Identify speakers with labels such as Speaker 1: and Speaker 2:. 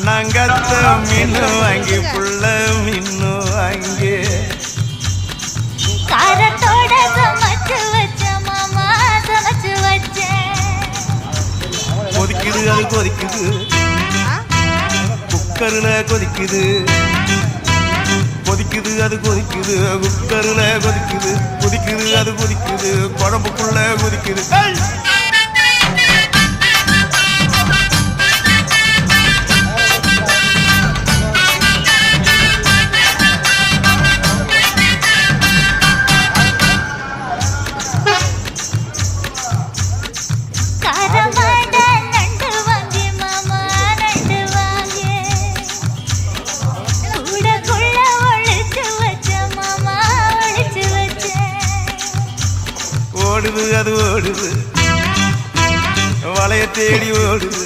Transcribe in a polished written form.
Speaker 1: மண்ணாங்கத்த மீனு வாங்கி புள்ள மீனு வாங்கி
Speaker 2: காரத்தோட சமைச்சு வச்ச மாமா சமைச்சு வச்சேன்.
Speaker 1: கொதிக்குது அது கொதிக்குது குக்கருல கொதிக்குது கொதிக்குது அது கொதிக்குது குக்கருல கொதிக்குது கொதிக்குது அது கொதிக்குது குழம்புக்குள்ள கொதிக்குது. ஓடுது அது ஓடுது வளைய தேடி ஓடுது